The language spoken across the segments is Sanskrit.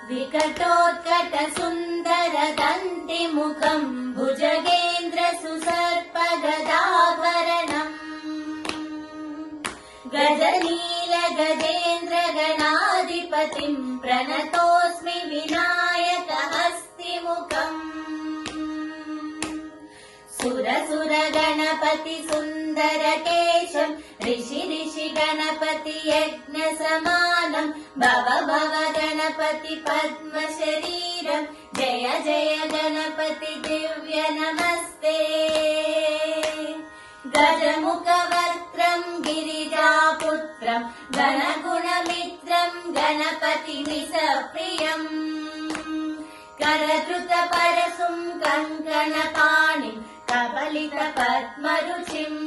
विकटोत्कट सुन्दर दन्तिमुखम् भुजगेन्द्र सुसर्प गदाभरणम् गजनील गजेन्द्र गणाधिपतिम् प्रणतोऽस्मि विनायक हस्तिमुखम् सुर गणपति सुन्दर केशम् ऋषि गणपति यज्ञ समानम् भव गणपति पद्म शरीरम् जय जय गणपति दिव्य नमस्ते गजमुखवक्त्रम् गिरिजापुत्रम् गणगुणमित्रम् गणपतिमिसप्रियम् करधृत परशुम् कङ्कणपाणिम् कबलित पद्मरुचिम्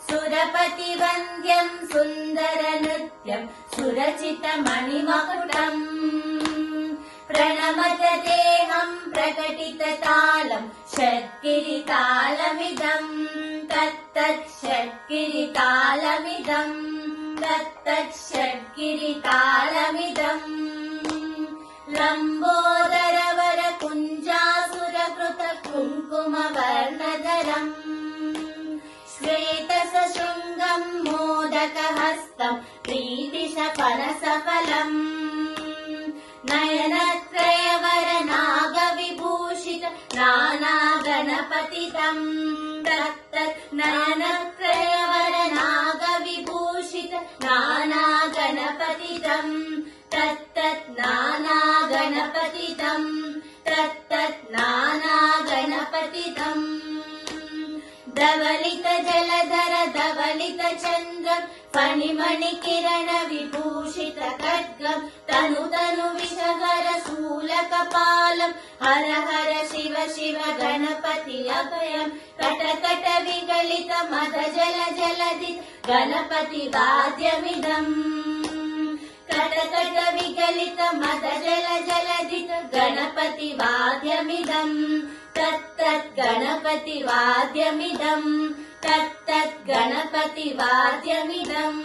सुरपति वन्द्यम् सुन्दर नृत्यम् सुरचित मणिमकुटम् प्रणमत देहम् प्रकटित तालम् षट्गिरितालमिदम् तत्तत् षट्गिरितालमिदम् तत्तत् षट्गिरितालमिदम् लम्बोदरवर कुञ्जासुरकृत कुङ्कुमवर्णधरम् श्वेतसशृङ्गम् मोदकहस्तम् प्रीतिशफलसफलम् नयनत्रयवर नागविभूषित नानागणपतितम् तत्तत् नयनत्रयवर नागविभूषित नानागणपतितम् तत्तत् नानागणपतितम् तत्तत् नानागणपतितम् धवलित जलधर धवलित चन्द्र फणिमणि किरण विभूषित खड्गम् तनु तनु विषहर शूलकपालम् हर हर शिव शिव गणपति अभयम् कट कट विगलित मद जल जलधित गणपति वाद्यमिदम् कट कट विगलित मद जल जलधित गणपति वाद्यमिदम् तत्तत् गणपति वाद्यमिदम् तत्तत् गणपति वाद्यमिदम्।